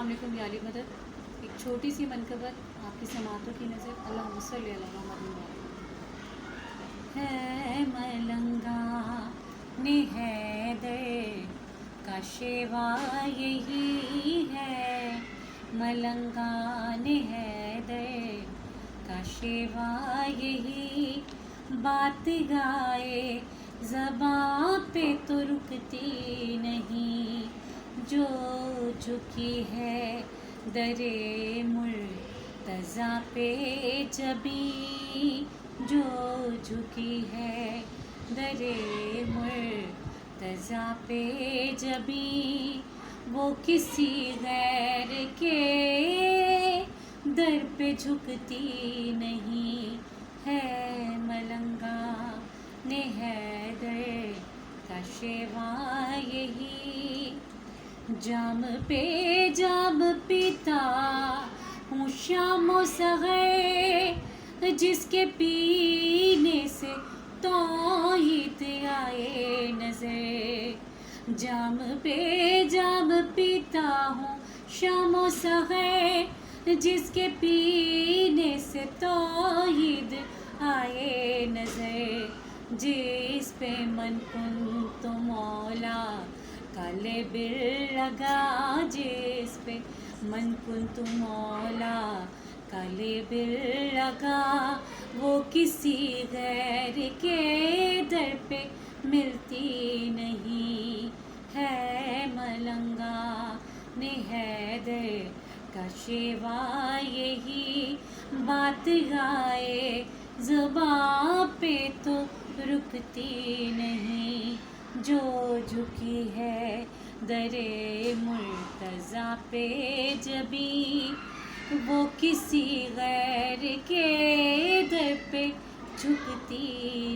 अस्सलाम वालेकुम या अली मदद। एक छोटी सी मनकबत आपकी समातों की नज़र। अल्लाहुम्मा सल्ली अला मोहम्मद। है मलंगा ने हैदर का शेवा यही है, मलंगा ने हैदर का शेवा यही, बात गाए ज़बां पे तो रुकती नहीं, जो झुकी है दरे मुर्तज़ा पे जबी, जो झुकी है दरे मुर्तज़ा पे जबी, वो किसी गैर के दर पे झुकती नहीं, है मलंगा ने हैदर का शेवा यही। जाम पे जाम पीता हूँ शामो सहर, जिसके पीने से तौहीद आए नज़र। जाम पे जाम पीता हूँ शामो सहर, जिसके पीने से तौहीद आए नज़र। जिस पे मन कुन तो मौला काले बिल लगा, जिस पे मन कुन तो मौला काले बिल लगा, वो किसी गैर के दर पे मिलती नहीं, है मलंगा ने हैदर का शेवा यही, बात गाए ज़बां पे तो रुकती नहीं, जो झुकी है दरे मुर्तज़ा पे जबी, वो किसी गैर के दर पे झुकती